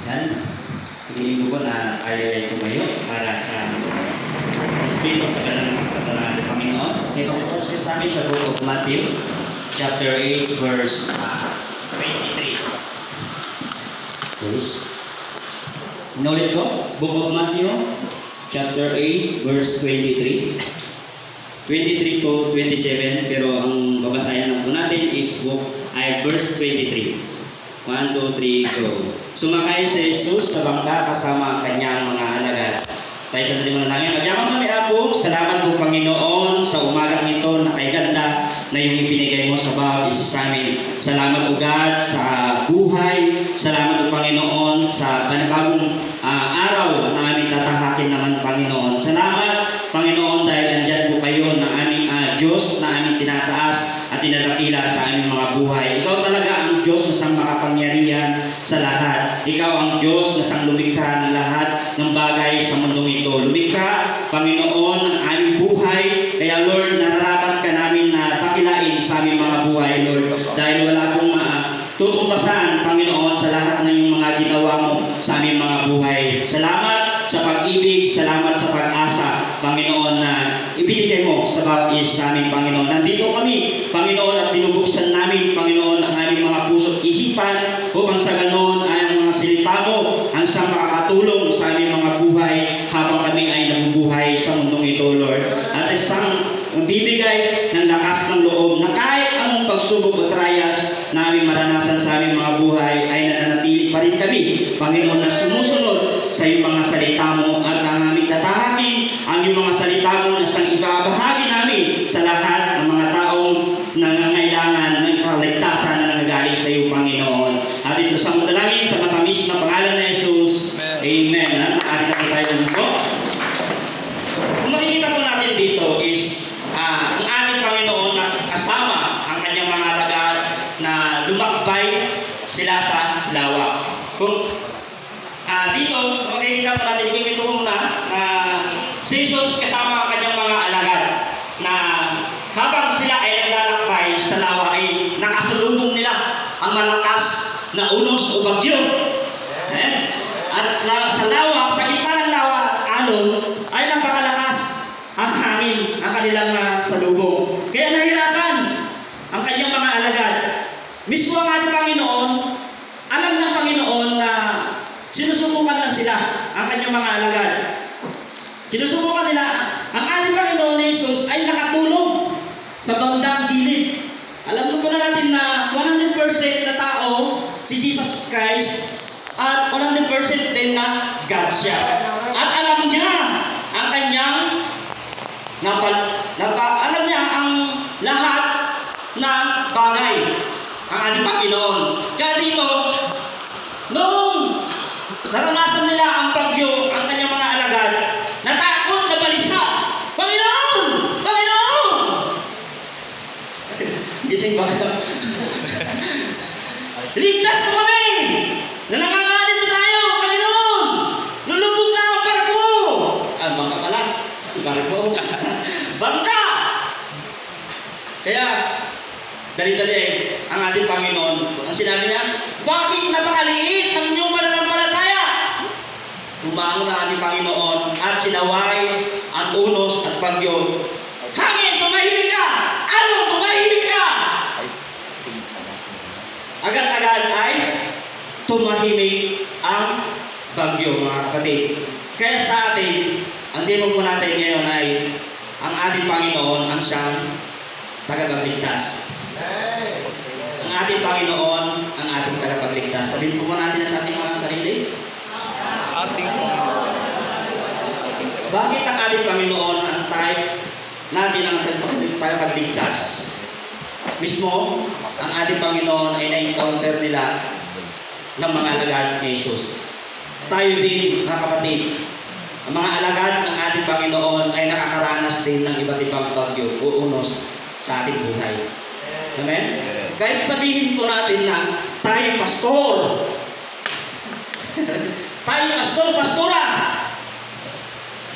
Yan. Hinihingo ko na tayo ay tumayo para sa respeto sa ganang mas katalangan ng Panginoon. Ito po sa amin sa Book of Matthew, chapter 8, verse 23. Verse. Inulit ko, Book of Matthew, chapter 8, verse 23. 23 to 27, pero ang babasahin lang po natin is verse 23. 1, 2, 3, go. Sumakay si Jesus sa bangka kasama ang kanyang mga alagad. Tayo sa dating manalangin. Agyaman kami, Apo, salamat po Panginoon sa umagang ito na kay ganda na yung ibinigay mo sa bawat isa sa amin. Salamat po God sa buhay. Salamat po Panginoon sa panibagong araw na aming tatahakin naman Panginoon. Salamat Panginoon dahil andyan po kayo na aming Diyos na aming tinataas at tinadakila sa aming mga buhay. Ikaw talaga ang Diyos na sang makapangyarihan sa lahat. Ikaw ang Diyos na sang lumikha ng lahat ng bagay sa mundong ito. Lumikha, Panginoon, ang aming buhay. Kaya Lord, nararapat ka namin na takilain sa aming mga buhay, Lord. Dahil wala pong tutumbasan, Panginoon, sa lahat ng iyong mga ginawa mo sa aming mga buhay. Salamat sa pag-ibig, salamat sa pag-asa, Panginoon, na ibinigay mo sa bawat isa sa aming Panginoon. Nandito kami, Panginoon, at binubuksan namin, Panginoon, ang aming mga puso't isipan upang sa ganon ay ang mga silita mo ang siyang makakatulong sa aming mga buhay habang kami ay nabubuhay sa mundong ito, Lord. At isang bibigay ng lakas ng loob na kahit anong pagsubok o trials na aming maranasan sa aming mga buhay ay nananatili pa rin kami, Panginoon, na sumusunod sa iyong mga salita mo at ang aming tatahakin ang iyong mga salita mo na siyang ibabahagi namin sa lahat ng mga taong nangangailangan ng kaligtasan na nangagaling sa iyo, Panginoon. At ito sa dalangin sa matamis na pangalan ni Jesus. Amen. Maaari na tayo po. Kung makikita po natin dito is ang aming Panginoon na kasama ang kanyang mga alagad na lumakbay sila sa lawa. Kung dito, makikita po natin, ikikita ko muna si Jesus kasama ang kanyang mga alagad na habang sila ay naglalakbay sa lawa ay nakasalubong nila ang malakas na unos o bagyo. At sa lawa, sa gitna ng lawa at alon ay napakalakas ang hangin ang kanilang salubong. Kaya nahirapan ang kanyang mga alagad. Mismo ang ating Panginoon, alam ng Panginoon na sinusubukan lang sila ang kanyang mga alagad. Sinusubukan nila. Ang ating Panginoon Jesus ay nakatulong sa bandang gilid. Alam po na natin na 100% na tao si Jesus Christ at 100% din na God siya. At alam niya ang kanyang alam niya ang lahat ng bagay ang ating Panginoon. Kaya dito, nung naranasan nila ang bagyo, ang kanyang mga alagad, natakot na balisa. Panginoon! Panginoon! Gising ba kayo? Ligtas mo kami! Nanangangalit na tayo, Panginoon! Lulubog na ang barko! Bangka pala. Barko. Bangka! Kaya, dali-dali ang ating Panginoon. Ang sinabi niya, bakit napakaliit ang inyong mananampalataya? Tumangon ang ating Panginoon at sinaway ang unos at bagyo. Hangin, tumahimik ka! Ano, tumahimik ka! Agad-agad ay tumahimik ang bagyo, mga kapatid. Kaya sa atin, ang demo po natin ngayon ay ang ating Panginoon ang siyang tagapagligtas. Ang ating Panginoon ang ating tagapagligtas. Sabihin po natin sa ating mga sarili. Ating Panginoon. Bakit ang ating Panginoon ang type natin ang tagapagligtas? Mismo, ang ating Panginoon ay na-encounter nila ng mga alagad ni Jesus. Tayo din, mga kapatid, ang mga alagad ng ating Panginoon ay nakakaranas din ng iba't ibang bagyo o unos sa ating buhay. Amen? Kahit sabihin po natin na tayo pastor, tayo pastor, pastora.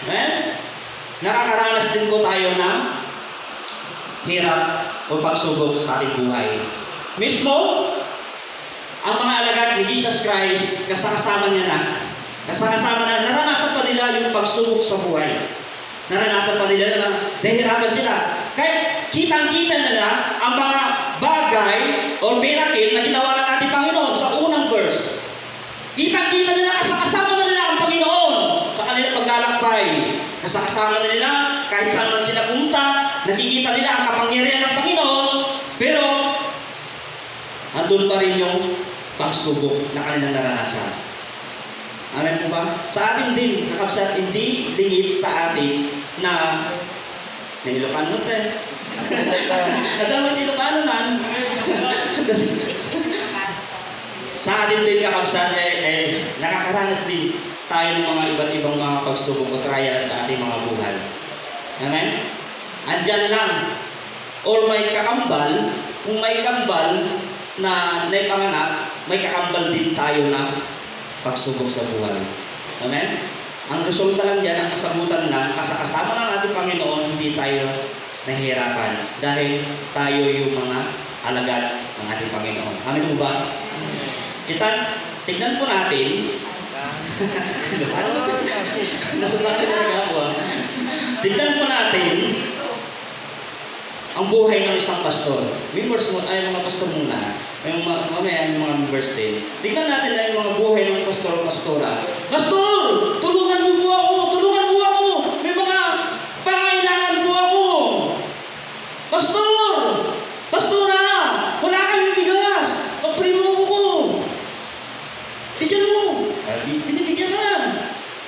Amen? Nakakaranas din po tayo ng hirap o pagsubok sa ating buhay. Mismo, ang mga alagad ni Jesus Christ, kasama niya na, naranasan pa nila yung pagsubok sa buhay. Naranasan pa nila na nahihirapan sila. Kahit kitang-kita nila ang mga bagay o miracle na ginawa ng ating Panginoon sa unang verse. Kitang-kita nila, kasama na nila ang Panginoon sa kanilang paglalakbay. Kasama na nila, kahit saan man sila punta, nakikita nila ang kapangyarihan ng Panginoon, pero andun pa rin yung pagsubok na kanilang naranasan. Alam mo ba? Sa atin din, kakabsat, hindi lingit sa atin na nililokano tayo. Nadamot Ilocano nan. Sa atin din, kakabsat, nakakaranas din tayo ng mga iba't ibang mga pagsubok o trial sa ating mga buhay. Amen? Andyan lang. Or may kakambal, kung may kambal na naipanganak, may kakambal din tayo na pagsubok sa buhay. Amen? Ang resulta lang yan, ang kasabutan lang, kasama ng ating Panginoon, hindi tayo nahihirapan dahil tayo yung mga alagad ng ating Panginoon. Amen mo ba? Tignan po natin. Nasasabi na nag-awa. Tignan po natin ang buhay ng isang pastor. Members mo, ay mga pastor muna. Yung mga members din. Tignan natin ay mga buhay ng pastor-pastora. Pastor! Tulungan mo po ako! Tulungan mo ako! May mga pangailangan po ako! Pastor! Pastora! Wala kang bigas! Pag-pray mo ako! Bigyan mo! Binibigyan na!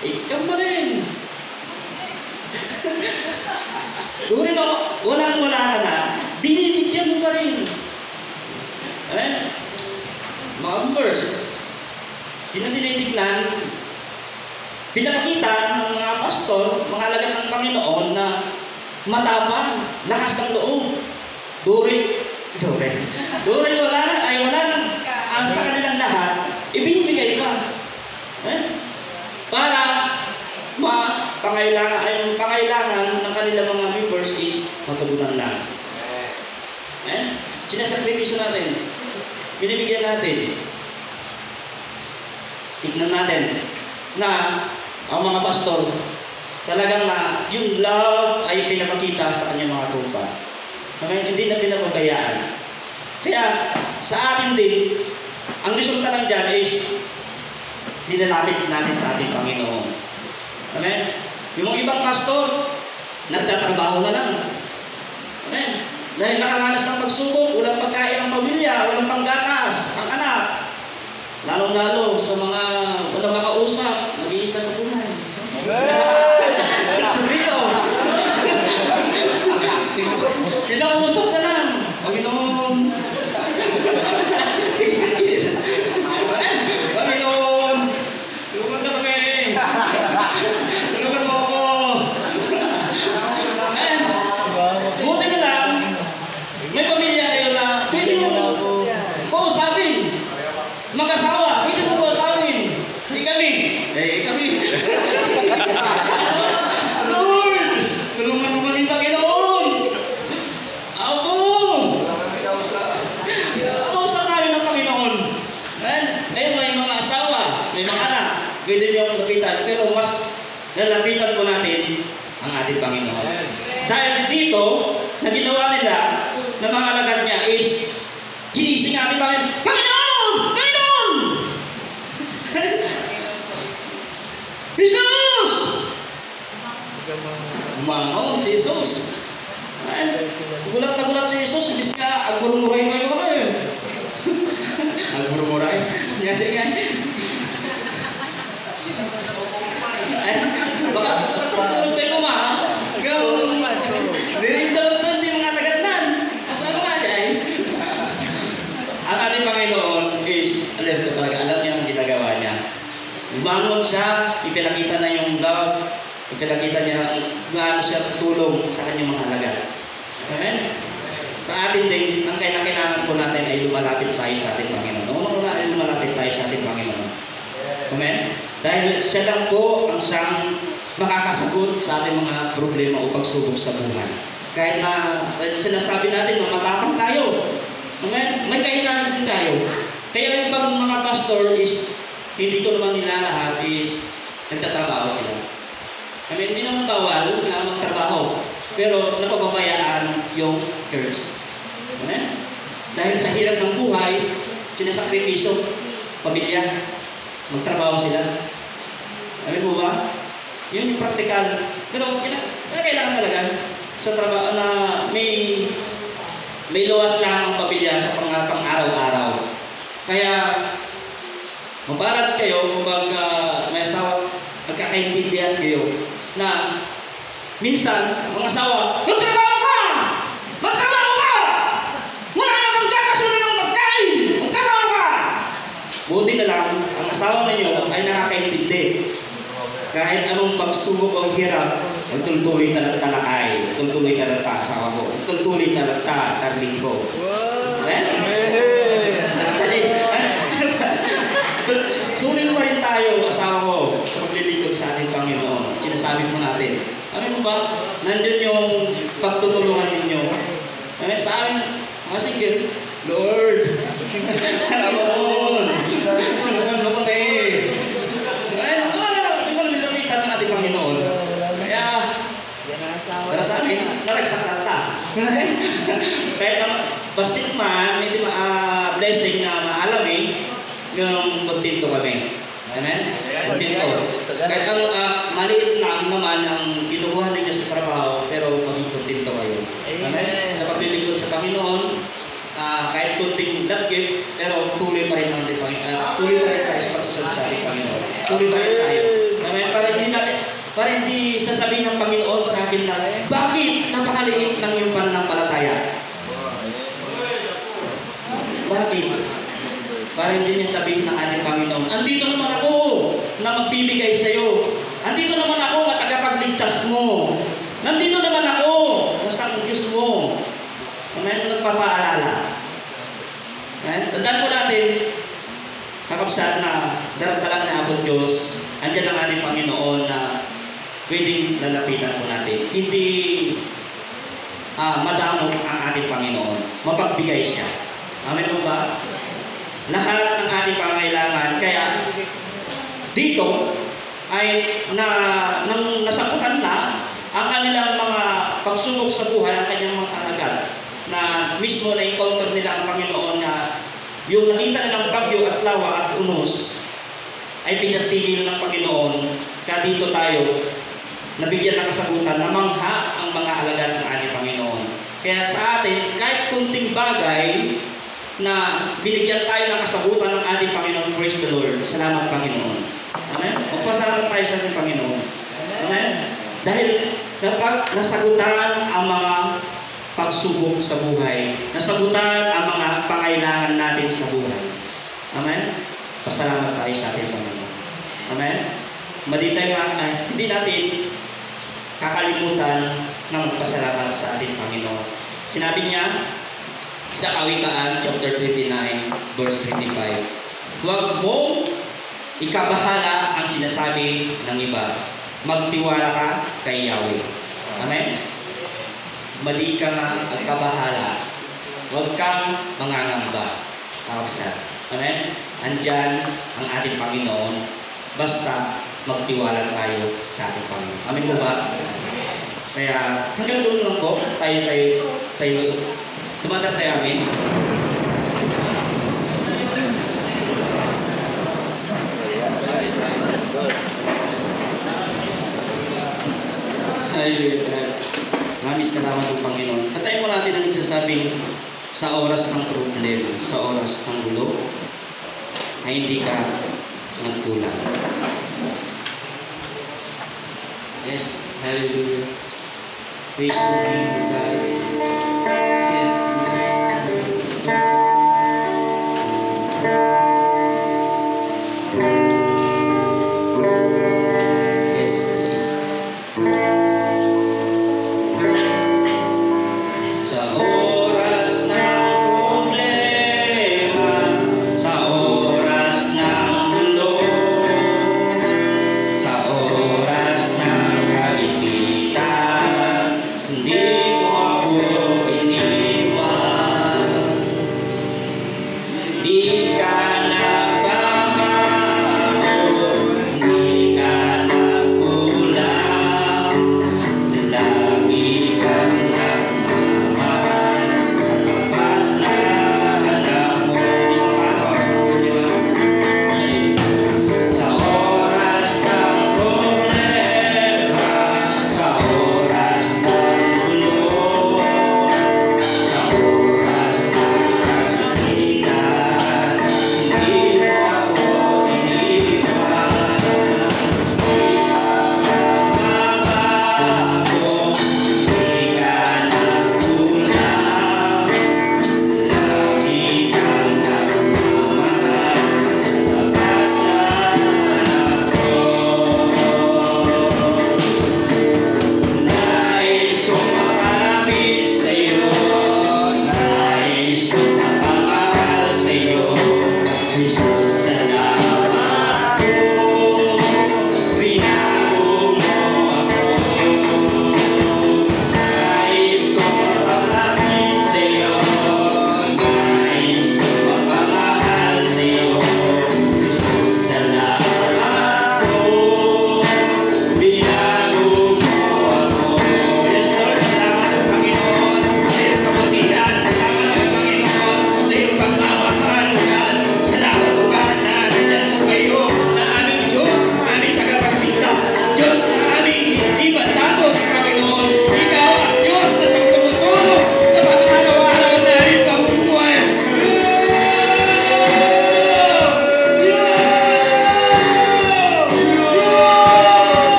Ikaw pa rin! Doon ako, wala ka na, binibigyan mo pa rin. Mga members, tinitignan, pinakita ng mga pastor, mga alagad ng Panginoon na matapang, lakas ng loob. During wala na, ang sa kanilang lahat, ibinibigay pa. Para pangailangan ng kanilang mga members is matugunan lang. Sinasakripisyo natin. Binibigyan natin. Tignan natin na ang mga pastor talagang na yung love ay pinapakita sa kanyang mga tropa. Hindi na pinapabayaan. Kaya sa atin din, ang resulta lang dyan is nilalapit natin sa ating Panginoon. Amen? Yung mga ibang pastor, nagtatrabaho na lang. Amen? Dahil nakaranas ng pagsubok, walang pagkain ng pamilya, walang panggatas, ang anak. Lalo-lalo sa mga walang makausap, nag-iisa sa buhay. Sabiyo. Kinausap na lang. Panginoon. Panginoon. Tulungan ka kami. Tulungan mo ako. Buti na lang. May pamilya kayo na pwede mo kausapin. Mag-asawa, pwede mo kausapin. Hindi kami. Kami. Lord, tulungan mo kami, Panginoon. Ako. Kausap namin ng Panginoon. Ayun, may mga asawa, may mga anak. Pwede niyo lapitan. Pero mas lalapitan po natin ang ating Panginoon. Dahil dito, na ginawa nila na mga alagad niya is ginising ating Panginoon. Panginoon! Panginoon! Jesus! Umangaw si Jesus. Gulat na gulat si Jesus. Ibig nga, agmurumuray kayo kayo. Agmurumuray. Yan nga. Baka tulog kayo ma. Nirindalutan din mga tagatnan. Masama nga dyan. Ang ating Panginoon is, alam ko talaga, alam niya ang ginagawa niya. Umangon siya, ipinakita na yung love, ipinakita niya gaano siya tulong sa kanyang mga alagad. Amen? Sa atin din, ang kailangan po natin ay lumalapit tayo sa ating Panginoon. Una ay lumalapit tayo sa ating Panginoon. Amen? Dahil siya lang po ang siyang makakasagot sa ating mga problema o pagsubok sa buhay. Kahit na sinasabi natin na matapang tayo. Amen? May kahinaan din tayo. Kaya yung pag mga pastor is, hindi ko naman nila lahat is, nagtatrabaho sila. I mean, hindi naman bawal na magtrabaho. Pero napababayaan yung church. Amen? Dahil sa hirap ng buhay, sinasakripiso, pamilya, magtrabaho sila. Alam mo ba? Yun yung practical. Pero kailangan talaga sa trabaho na may luwas lang ang pamilya sa pang-araw-araw. Kaya, mabarat kayo kapag may asawa, magkakaintindihan kayo na minsan, mga asawa, magtrabaho ka! Magtrabaho ka! Wala na magkakasunod ng magkain! Magtrabaho ka! Buti na lang, ang asawa ninyo ay nakakaintindi. Kahit anong pagsubok o hirap, nagtultuloy ka ng talakay, nagtultuloy ka ng asawa mo, nagtultuloy ka ng tarling ko. Tuloy pa rin tayo, asawa ko, sa paglilingkod sa ating Panginoon. Sinasabi mo natin. Alam mo ba, nandun yung pagtutulungan ninyo. Sa amin, mga single, Lord, alam mo, ano ko na eh. Panginoon. Kaya, para sa amin, naragsakan ka. Kahit basit man, may blessing na maalami, yung kontento kami. Amen? Kontento. Kahit ang maliit lang naman ang ginubuhan ninyo sa trabaho, pero maging kontento kayo. Amen? Sa paglilingkod sa Panginoon, kahit kunting that gift, pero tuloy pa rin ang tuloy pa rin tayo sa pagsasunod sa ating Panginoon. Tuloy pa rin tayo. Amen? Para hindi sasabihin ng Panginoon sa akin na, bakit napakaliit ng iyong pananampalataya? Bakit? Para hindi niya sabihin ng ating Panginoon, andito naman ako na magbibigay sa iyo. Andito naman ako na tagapagligtas mo. Nandito naman ako na sa Diyos mo. Amen? Nagpapaalala. Amen? Tandaan po natin, kakabsat na daramdaman na ako Diyos, andyan ang ating Panginoon na pwedeng lalapitan po natin. Hindi madamot ang ating Panginoon. Mapagbigay siya. Amen po ba? Lahat ng ating pangailangan. Kaya dito ay nang nasakutan na ang kanilang mga pagsubok sa buhay, ang kanyang mga alagad, na mismo na-encounter nila ang Panginoon na yung nakita nilang bagyo at lawa at unos ay pinatigil ng Panginoon. Kaya dito tayo nabigyan ng kasagutan na mangha ang mga alagad ng ating Panginoon. Kaya sa atin, kahit kunting bagay na binigyan tayo ng kasagutan ng ating Panginoon, praise the Lord. Salamat Panginoon. Amen? Magpasalamat tayo sa ating Panginoon. Amen? Dahil nasagutan ang mga pagsubok sa buhay. Nasagutan ang mga pangailangan natin sa buhay. Amen? Pasalamat tayo sa ating Panginoon. Amen? Hindi natin kakalimutan ng magpasalamat sa ating Panginoon. Sinabi niya sa Kawikaan, chapter 29, verse 25, huwag mong ikabahala ang sinasabi ng iba. Magtiwala ka kay Yahweh. Amen? Mali ka nga at kabahala. Huwag kang mangangamba. Amen? Andyan ang ating Panginoon. Basta magtiwala tayo sa ating Panginoon. Amen po ba? Kaya hanggang doon lang po, tayo tumatag tayo. Amen. Hallelujah. Maraming salamat po Panginoon. At tayo mo natin ang nagsasabing sa oras ng problem, sa oras ng gulo, ay hindi ka nagkulang. Yes, hallelujah. Praise the name of God. Yes, Hindi mo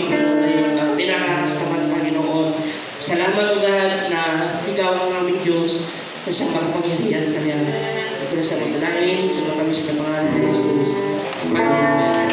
muli pinakastaman, Panginoon. Salamat, O God, na Ikaw ang aming Diyos na siyang makapangyarihan sa niya. Ito na sa mga namin, sa matamis na pangalan ni Jesus. Amen.